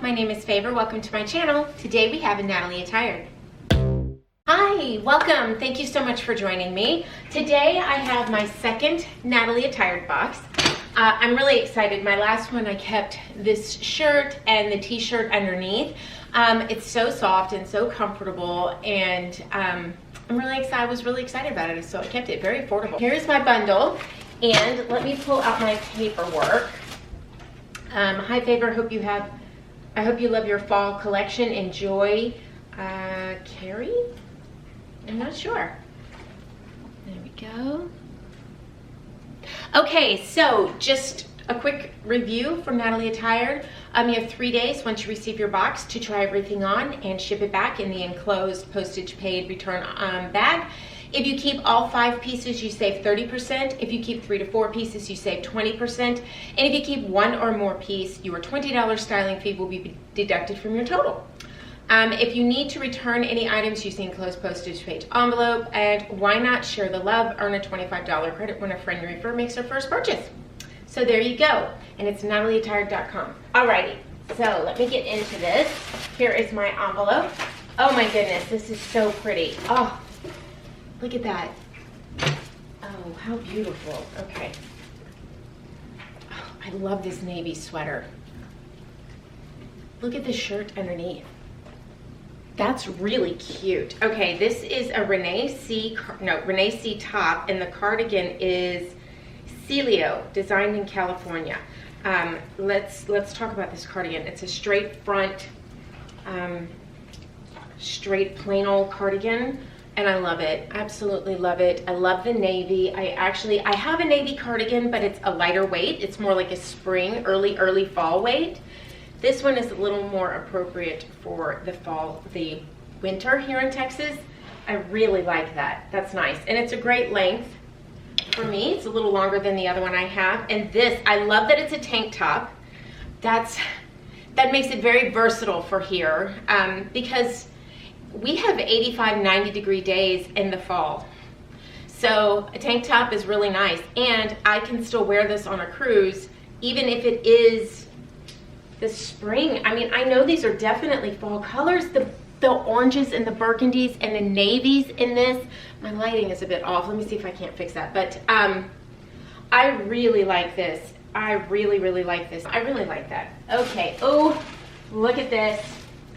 my name is Favor. Welcome to my channel. Today we have a Natalie Attired. Hi, welcome. Thank you so much for joining me. Today I have my second Natalie Attired box. I'm really excited. My last one I kept this shirt and the t-shirt underneath. It's so soft and so comfortable, and I was really excited about it, so I kept it very affordable. Here's my bundle, and let me pull out my paperwork. Hi Favor, I hope you love your fall collection. Enjoy, Carrie? I'm not sure. There we go. Okay, so just a quick review from Natalie Attired. You have 3 days once you receive your box to try everything on and ship it back in the enclosed postage paid return bag. If you keep all 5 pieces, you save 30%. If you keep 3 to 4 pieces, you save 20%. And if you keep 1 or more piece, your $20 styling fee will be deducted from your total. If you need to return any items, use the enclosed postage paid envelope. And why not share the love? Earn a $25 credit when a friend you refer makes their first purchase. So there you go. And it's natalieattired.com. Alrighty, so let me get into this. Here is my envelope. Oh my goodness, this is so pretty. Oh, look at that. Oh, how beautiful. Okay. Oh, I love this navy sweater. Look at the shirt underneath. That's really cute. Okay, this is a Renee C top, and the cardigan is Celio, designed in California. Let's talk about this cardigan. It's a straight front, straight plain old cardigan, and I love it. Absolutely love it. I love the navy. I have a navy cardigan, but it's a lighter weight. It's more like a spring, early fall weight. This one is a little more appropriate for the winter here in Texas. I really like that. That's nice. And it's a great length for me. It's a little longer than the other one I have. And this, I love that it's a tank top. That makes it very versatile for here, because we have 85, 90 degree days in the fall. So a tank top is really nice. And I can still wear this on a cruise, even if it is the spring. I mean, I know these are definitely fall colors, the oranges and the burgundies and the navies in this. My lighting is a bit off. Let me see if I can't fix that. But I really like this. I really like this. I really like that. Okay. Oh, look at this.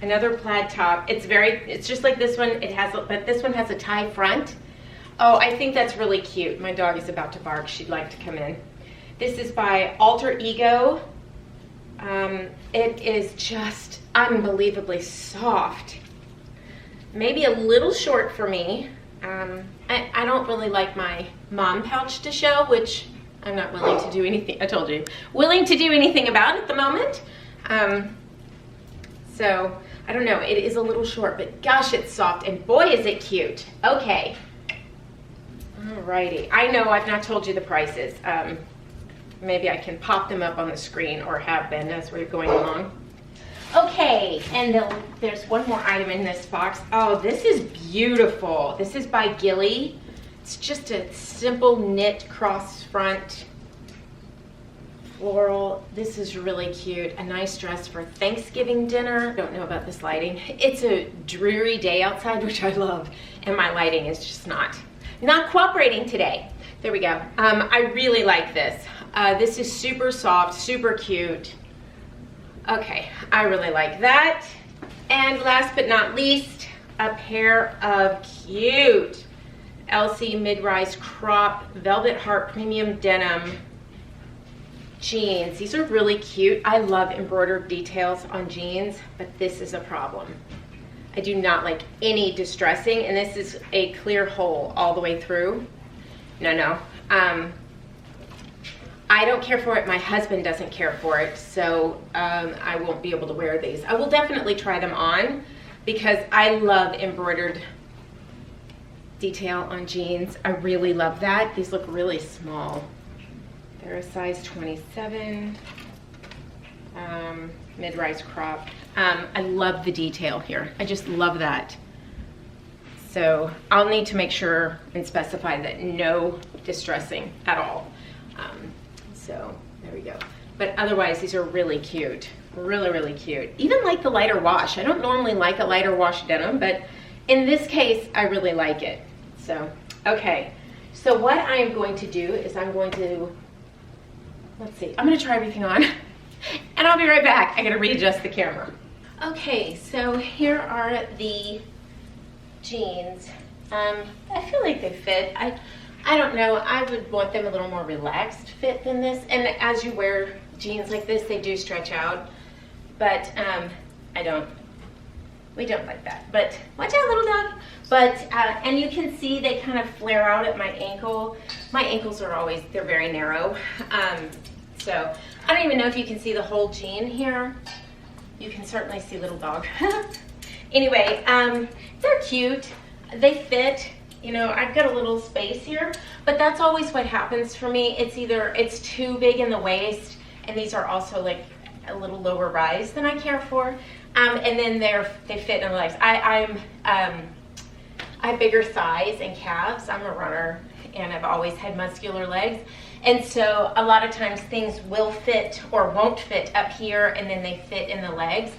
Another plaid top. It's just like this one. But this one has a tie front. Oh, I think that's really cute. My dog is about to bark. She'd like to come in. This is by Alter Ego. It is just unbelievably soft. Maybe a little short for me. I don't really like my mom pouch to show, which I'm not willing to do anything, I told you, willing to do anything about at the moment. So, I don't know, it is a little short, but gosh, it's soft, and boy, is it cute. Okay. Alrighty. I know I've not told you the prices. Maybe I can pop them up on the screen, or have been as we're going along. Okay, and there's one more item in this box. Oh, this is beautiful. This is by Gilly. It's just a simple knit cross front floral. This is really cute. A nice dress for Thanksgiving dinner. Don't know about this lighting. It's a dreary day outside, which I love, and my lighting is just not cooperating today. There we go. I really like this. This is super soft, super cute. Okay, I really like that. And last but not least, a pair of cute LC mid-rise crop velvet heart premium denim jeans. These are really cute. I love embroidered details on jeans, but this is a problem. I do not like any distressing, and this is a clear hole all the way through. No. I don't care for it. My husband doesn't care for it, so I won't be able to wear these. I will definitely try them on because I love embroidered detail on jeans. I really love that. These look really small. They're a size 27, mid-rise crop. I love the detail here. I just love that. So I'll need to make sure and specify that no distressing at all. So there we go. But otherwise, these are really cute. Really, really cute. Even like the lighter wash. I don't normally like a lighter wash denim, but in this case, I really like it. So, okay. So what I'm going to do is I'm going to, let's see, I'm going to try everything on and I'll be right back. I got to readjust the camera. Okay, so here are the jeans. I feel like they fit. I don't know. I would want them a little more relaxed fit than this. And as you wear jeans like this, they do stretch out. But we don't like that. But watch out, little dog. But, and you can see they kind of flare out at my ankle. My ankles are always, they're very narrow. So I don't even know if you can see the whole jean here. You can certainly see little dog. Anyway, they're cute. They fit. You know, I've got a little space here, but that's always what happens for me. It's either it's too big in the waist, and these are also like a little lower rise than I care for, and then they fit in the legs. I have bigger thighs and calves. I'm a runner, and I've always had muscular legs, and so a lot of times things will fit or won't fit up here, and then they fit in the legs.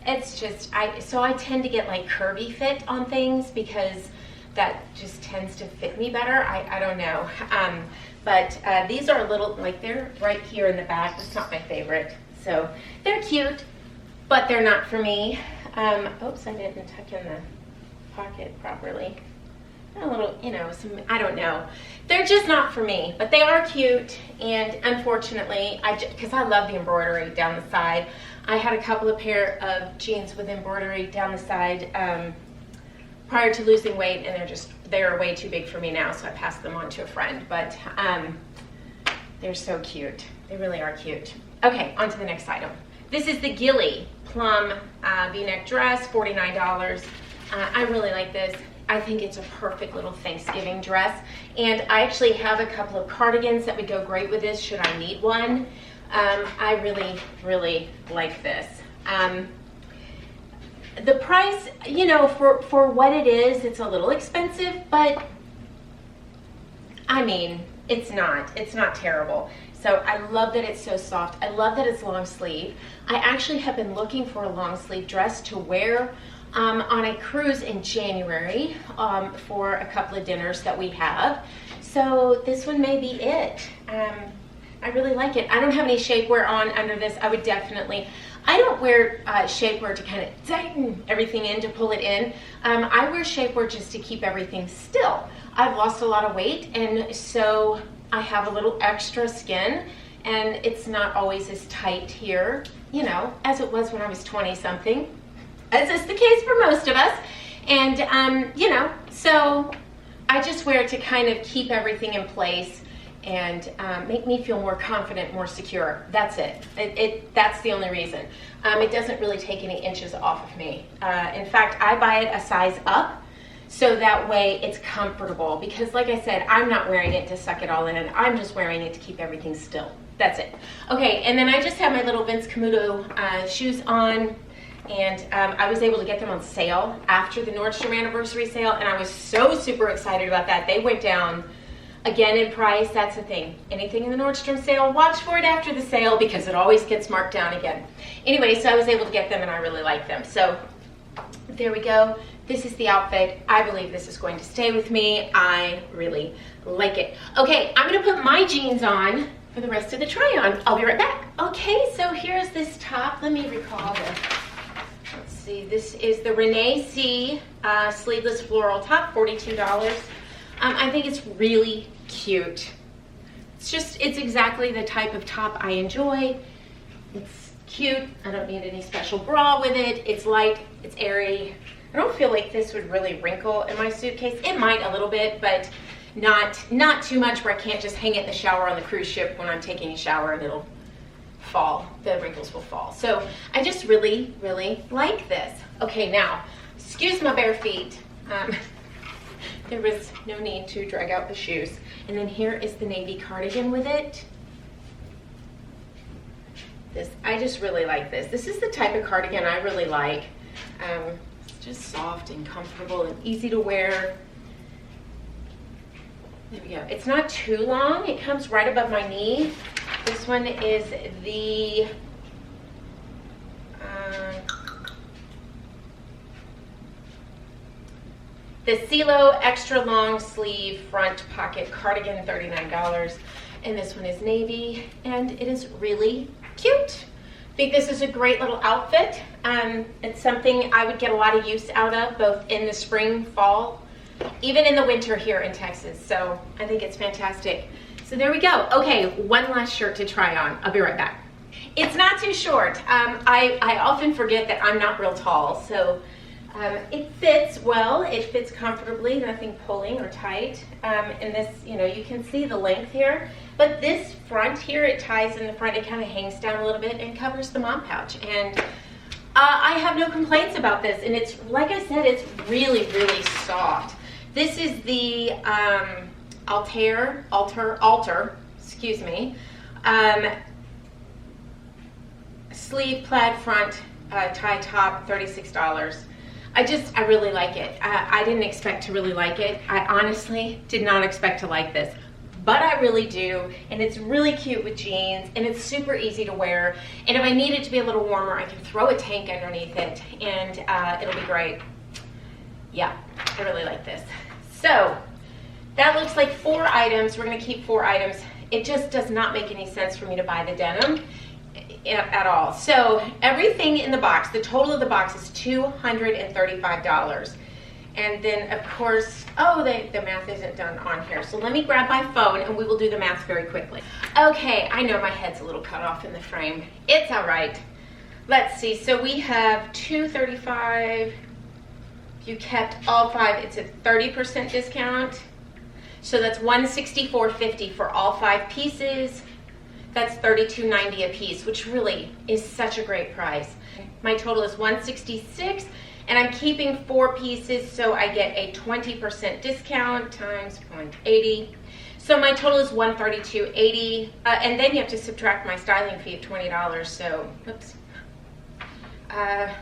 It's just so I tend to get like curvy fit on things because that just tends to fit me better. I don't know. But these are a little, like they're right here in the back. That's not my favorite. So they're cute, but they're not for me. Oops, I didn't tuck in the pocket properly. A little, you know, I don't know. They're just not for me, but they are cute. And unfortunately, because I love the embroidery down the side, I had a couple of pair of jeans with embroidery down the side prior to losing weight, and they're way too big for me now, so I passed them on to a friend. But they're so cute. They really are cute. Okay, on to the next item. This is the Gilly Plum V-neck dress, $49. I really like this. I think it's a perfect little Thanksgiving dress, and I actually have a couple of cardigans that would go great with this should I need one. I really, really like this. The price, you know, for what it is, it's a little expensive, but I mean, it's not terrible. So I love that it's so soft. I love that it's long sleeve. I actually have been looking for a long sleeve dress to wear on a cruise in January for a couple of dinners that we have. So this one may be it. I really like it. I don't have any shapewear on under this. I would definitely, I don't wear shapewear to kind of tighten everything in, to pull it in. I wear shapewear just to keep everything still. I've lost a lot of weight, and so I have a little extra skin, and it's not always as tight here, you know, as it was when I was 20 something, as is the case for most of us. And, you know, so I just wear it to kind of keep everything in place and make me feel more confident, more secure. That's it. That's the only reason. It doesn't really take any inches off of me. In fact, I buy it a size up so that way it's comfortable, because like I said, I'm not wearing it to suck it all in. I'm just wearing it to keep everything still. That's it. Okay, and then I just have my little Vince Camuto shoes on, and I was able to get them on sale after the Nordstrom anniversary sale, and I was so super excited about that. They went down again in price. That's the thing. Anything in the Nordstrom sale, watch for it after the sale, because it always gets marked down again. Anyway, so I was able to get them, and I really like them. So there we go. This is the outfit. I believe this is going to stay with me. I really like it. Okay, I'm gonna put my jeans on for the rest of the try-on. I'll be right back. Okay, so here's this top. Let me recall this. Let's see, this is the Renee C sleeveless floral top, $42. I think it's really cute. It's exactly the type of top I enjoy. It's cute. I don't need any special bra with it. It's light, it's airy. I don't feel like this would really wrinkle in my suitcase. It might a little bit, but not too much where I can't just hang it in the shower on the cruise ship when I'm taking a shower and it'll fall. The wrinkles will fall. So I just really, really like this. Okay, now, excuse my bare feet. There was no need to drag out the shoes. And then here is the navy cardigan with it. I just really like this. This is the type of cardigan I really like. It's just soft and comfortable and easy to wear. There we go. It's not too long. It comes right above my knee. This one is the The CeeLo extra long sleeve front pocket cardigan, $39. And this one is navy, and it is really cute. I think this is a great little outfit. It's something I would get a lot of use out of, both in the spring, fall, even in the winter here in Texas. So I think it's fantastic. So there we go. Okay, one last shirt to try on. I'll be right back. It's not too short. I often forget that I'm not real tall, so it fits well. It fits comfortably, nothing pulling or tight. And this, you know, you can see the length here. But this front here, it ties in the front. It kind of hangs down a little bit and covers the mom pouch. And I have no complaints about this. And it's, like I said, it's really, really soft. This is the Alter, excuse me, sleeve plaid front tie top, $36. I really like it. I didn't expect to really like it. I honestly did not expect to like this, but I really do. And it's really cute with jeans, and it's super easy to wear. And if I need it to be a little warmer, I can throw a tank underneath it, and it'll be great. Yeah, I really like this. So that looks like 4 items. We're gonna keep 4 items. It just does not make any sense for me to buy the denim at all. So everything in the box, the total of the box is $235. And then of course, oh, the math isn't done on here. So let me grab my phone and we will do the math very quickly. Okay, I know my head's a little cut off in the frame. It's all right. Let's see, so we have $235. If you kept all 5, it's a 30% discount. So that's $164.50 for all 5 pieces. That's $32.90 a piece, which really is such a great price. My total is $166, and I'm keeping 4 pieces, so I get a 20% discount times 0.80. So my total is $132.80, and then you have to subtract my styling fee of $20. So, oops.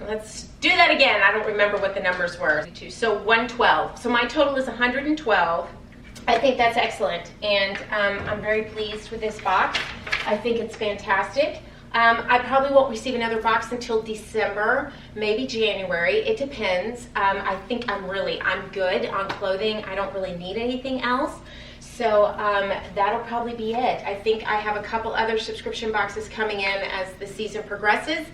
Let's do that again. I don't remember what the numbers were. So $112. So my total is $112. I think that's excellent, and I'm very pleased with this box. I think it's fantastic. I probably won't receive another box until December, maybe January. It depends. I think I'm good on clothing. I don't really need anything else. So that'll probably be it. I think I have a couple other subscription boxes coming in as the season progresses,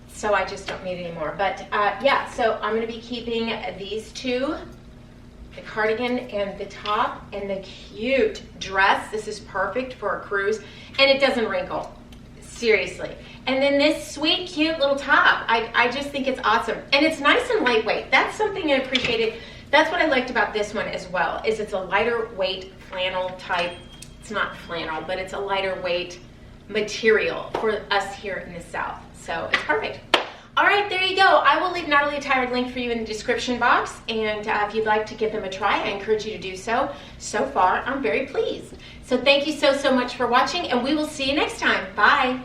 so I just don't need any more. But yeah, so I'm going to be keeping these 2. The cardigan and the top and the cute dress. This is perfect for a cruise, and it doesn't wrinkle, seriously. And then this sweet, cute little top. I just think it's awesome, and it's nice and lightweight. That's something I appreciated. That's what I liked about this one as well, is it's a lighter weight flannel type. It's not flannel, but it's a lighter weight material for us here in the South. So it's perfect. All right, there you go. I will leave Natalie Attired link for you in the description box, and if you'd like to give them a try, I encourage you to do so. So far, I'm very pleased. So thank you so much for watching, and we will see you next time. Bye.